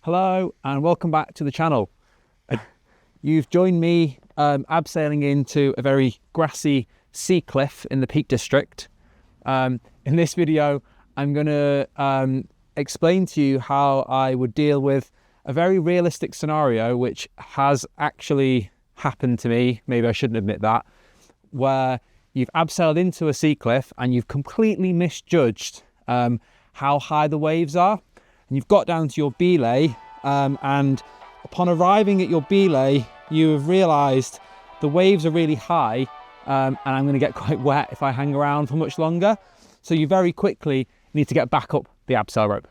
Hello and welcome back to the channel. You've joined me abseiling into a very grassy sea cliff in the Peak District. In this video I'm going to explain to you how I would deal with a very realistic scenario which has actually happened to me, maybe I shouldn't admit that, where you've abseiled into a sea cliff and you've completely misjudged how high the waves are. And you've got down to your belay, and upon arriving at your belay, you have realised the waves are really high, and I'm going to get quite wet if I hang around for much longer. So you very quickly need to get back up the abseil rope.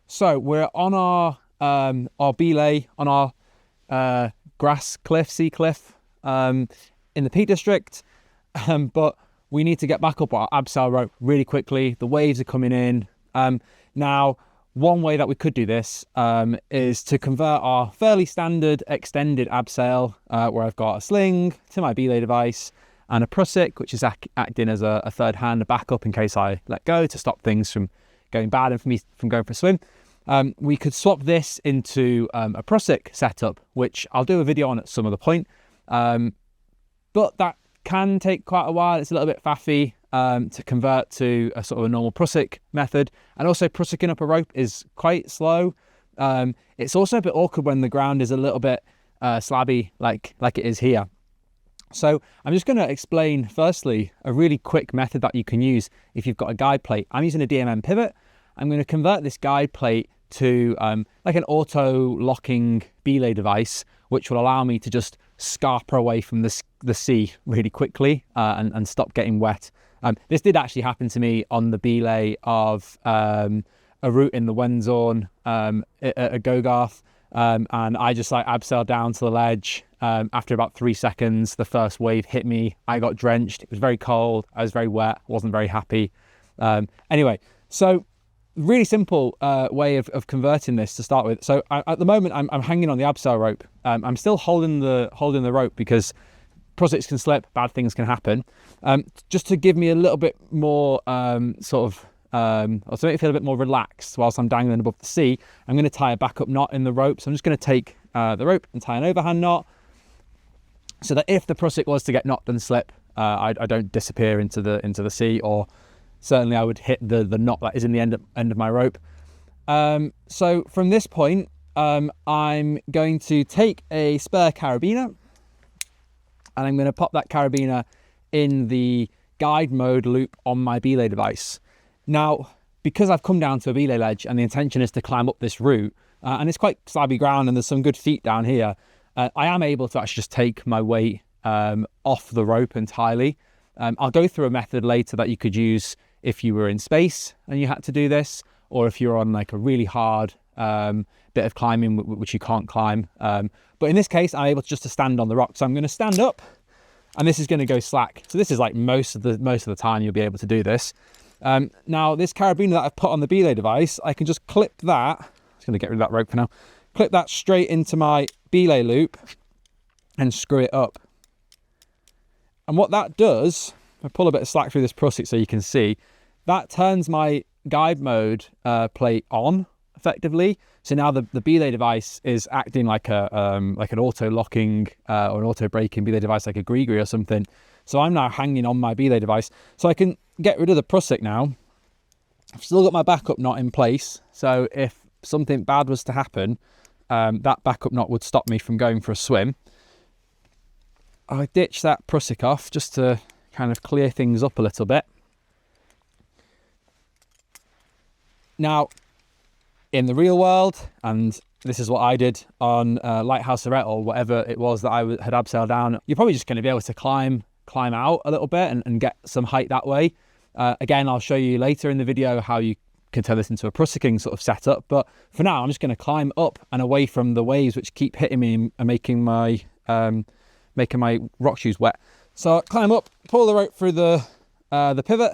So we're on our belay, on our grass cliff, sea cliff in the Peak District, but we need to get back up our abseil rope really quickly. The waves are coming in. Now, one way that we could do this is to convert our fairly standard extended abseil, where I've got a sling to my belay device and a Prussik, which is acting as a third hand, a backup in case I let go to stop things from going bad and for me from going for a swim. We could swap this into a Prussik setup, which I'll do a video on at some other point, but that can take quite a while. It's a little bit faffy to convert to a sort of a normal Prussik method, and also Prussiking up a rope is quite slow. It's also a bit awkward when the ground is a little bit slabby like it is here. So I'm just going to explain firstly a really quick method that you can use if you've got a guide plate. I'm using a DMM pivot. I'm going to convert this guide plate to like an auto locking belay device, which will allow me to just scarper away from the sea really quickly and stop getting wet. This did actually happen to me on the belay of a route in the Wenzorn at Gogarth, and I just like abseiled down to the ledge. After about 3 seconds, the first wave hit me. I got drenched. It was very cold. I was very wet. Wasn't very happy. Anyway, so really simple way of converting this to start with. So at the moment I'm hanging on the abseil rope. I'm still holding the rope because Prussiks can slip, bad things can happen. Just to give me a little bit more or to make me feel a bit more relaxed whilst I'm dangling above the sea, I'm going to tie a backup knot in the rope. So I'm just going to take the rope and tie an overhand knot so that if the Prussik was to get knocked and slip, I don't disappear into the sea, or certainly I would hit the knot that is in the end of my rope. So from this point, I'm going to take a spare carabiner, and I'm going to pop that carabiner in the guide mode loop on my belay device. Now, because I've come down to a belay ledge and the intention is to climb up this route, and it's quite slabby ground and there's some good feet down here, I am able to actually just take my weight off the rope entirely. I'll go through a method later that you could use if you were in space and you had to do this, or if you're on like a really hard bit of climbing which you can't climb. But in this case, I'm able just to stand on the rock. So I'm going to stand up, and this is going to go slack. So this is like most of the time you'll be able to do this. Now this carabiner that I've put on the belay device, I can just clip that. I'm just going to get rid of that rope for now. Clip that straight into my belay loop and screw it up. And what that does, I pull a bit of slack through this Prussik so you can see, that turns my guide mode plate on effectively. So now the belay device is acting like an auto locking or an auto braking belay device, like a Grigri or something. So I'm now hanging on my belay device, so I can get rid of the Prussik now. I've still got my backup knot in place, so if something bad was to happen, that backup knot would stop me from going for a swim. I ditch that Prussik off just to kind of clear things up a little bit. Now, in the real world, and this is what I did on Lighthouse Arret or whatever it was that I had abseiled down, you're probably just going to be able to climb out a little bit and get some height that way. Again, I'll show you later in the video how you can turn this into a Prussiking sort of setup, but for now I'm just going to climb up and away from the waves which keep hitting me and making my rock shoes wet. So I climb up, pull the rope through the pivot,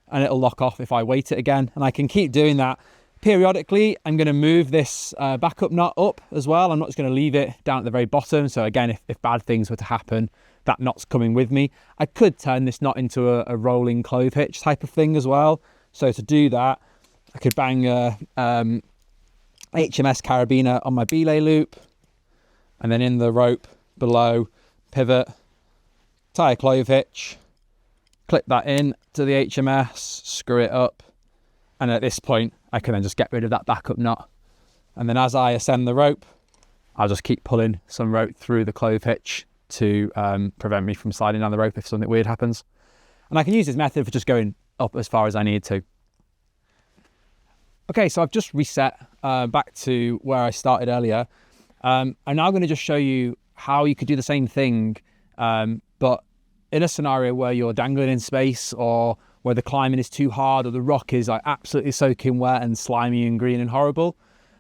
and it'll lock off if I weight it again, and I can keep doing that Periodically, I'm going to move this backup knot up as well. I'm not just going to leave it down at the very bottom. So again, if bad things were to happen, that knot's coming with me. I could turn this knot into a rolling clove hitch type of thing as well. So to do that, I could bang a HMS carabiner on my belay loop, and then in the rope below, pivot, tie a clove hitch, clip that in to the HMS, screw it up, and at this point I can then just get rid of that backup knot. And then as I ascend the rope, I'll just keep pulling some rope through the clove hitch to prevent me from sliding down the rope if something weird happens. And I can use this method for just going up as far as I need to. Okay, so I've just reset back to where I started earlier. I'm now going to just show you how you could do the same thing, but in a scenario where you're dangling in space, or where the climbing is too hard, or the rock is like absolutely soaking wet and slimy and green and horrible.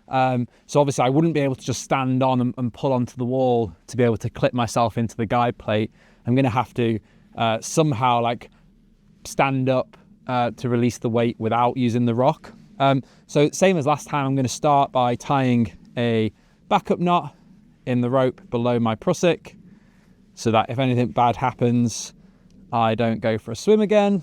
So obviously I wouldn't be able to just stand on and pull onto the wall to be able to clip myself into the guide plate. I'm going to have to somehow like stand up to release the weight without using the rock. So same as last time, I'm going to start by tying a backup knot in the rope below my Prussik, so that if anything bad happens, I don't go for a swim again.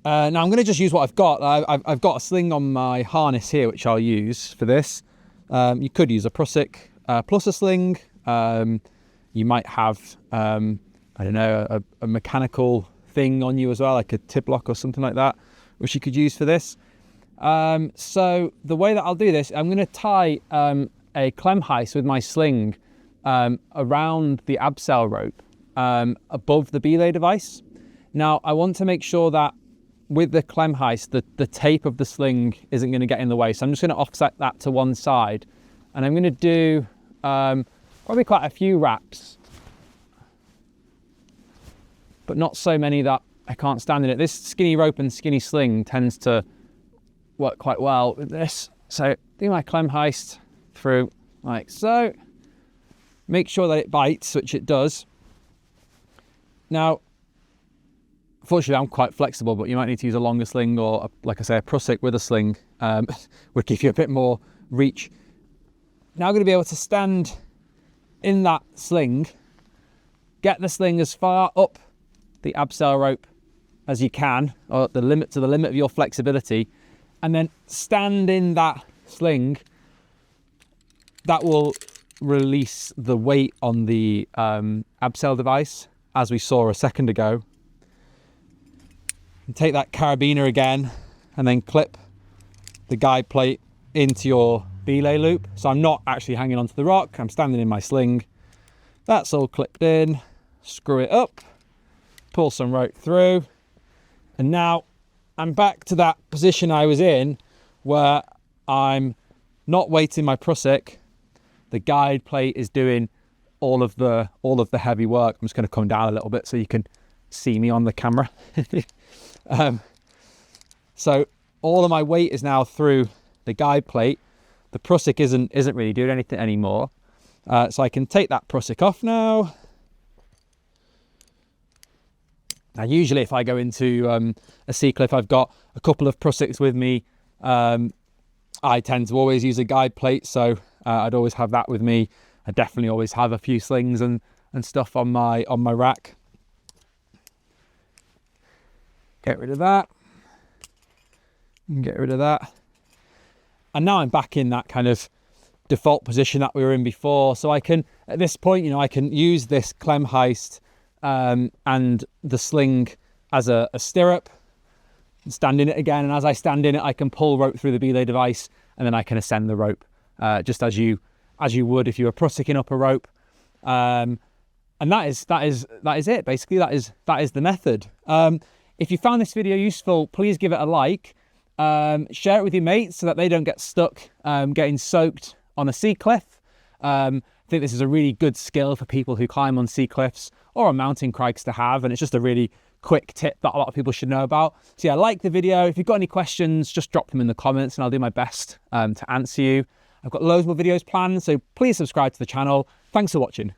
Now I'm going to just use what I've got. I've got a sling on my harness here, which I'll use for this. You could use a Prussik plus a sling. You might have, I don't know, a mechanical thing on you as well, like a tib lock or something like that, which you could use for this. So the way that I'll do this, I'm going to tie a clem heist with my sling around the abseil rope above the belay device. Now I want to make sure that with the clem heist, the tape of the sling isn't going to get in the way. So I'm just going to offset that to one side, and I'm going to do probably quite a few wraps, but not so many that I can't stand in it. This skinny rope and skinny sling tends to work quite well with this. So do my clem heist through like so. Make sure that it bites, which it does. Now, fortunately, I'm quite flexible, but you might need to use a longer sling, or like I say, a Prussik with a sling would give you a bit more reach. Now I'm going to be able to stand in that sling, get the sling as far up the abseil rope as you can, or to the limit of your flexibility, and then stand in that sling. That will release the weight on the abseil device, as we saw a second ago. And take that carabiner again, and then clip the guide plate into your belay loop. So I'm not actually hanging onto the rock, I'm standing in my sling. That's all clipped in. Screw it up, pull some rope through, and now I'm back to that position I was in, where I'm not weighting my Prussik. The guide plate is doing all of the heavy work. I'm just going to come down a little bit so you can see me on the camera. So all of my weight is now through the guide plate. The Prussik isn't really doing anything anymore. So I can take that Prussik off now. Now usually if I go into a sea cliff, I've got a couple of Prussiks with me. I tend to always use a guide plate, so I'd always have that with me. I definitely always have a few slings and stuff on my rack. Get rid of that. And get rid of that. And now I'm back in that kind of default position that we were in before. So I can, at this point, you know, I can use this clem heist and the sling as a stirrup, stand in it again. And as I stand in it, I can pull rope through the belay device, and then I can ascend the rope, just as you would if you were Prussiking up a rope. And that is it. Basically, that is the method. If you found this video useful, please give it a like. Share it with your mates so that they don't get stuck getting soaked on a sea cliff. I think this is a really good skill for people who climb on sea cliffs or on mountain crags to have, and it's just a really quick tip that a lot of people should know about. So yeah, like the video. If you've got any questions, just drop them in the comments and I'll do my best to answer you. I've got loads more videos planned, so please subscribe to the channel. Thanks for watching.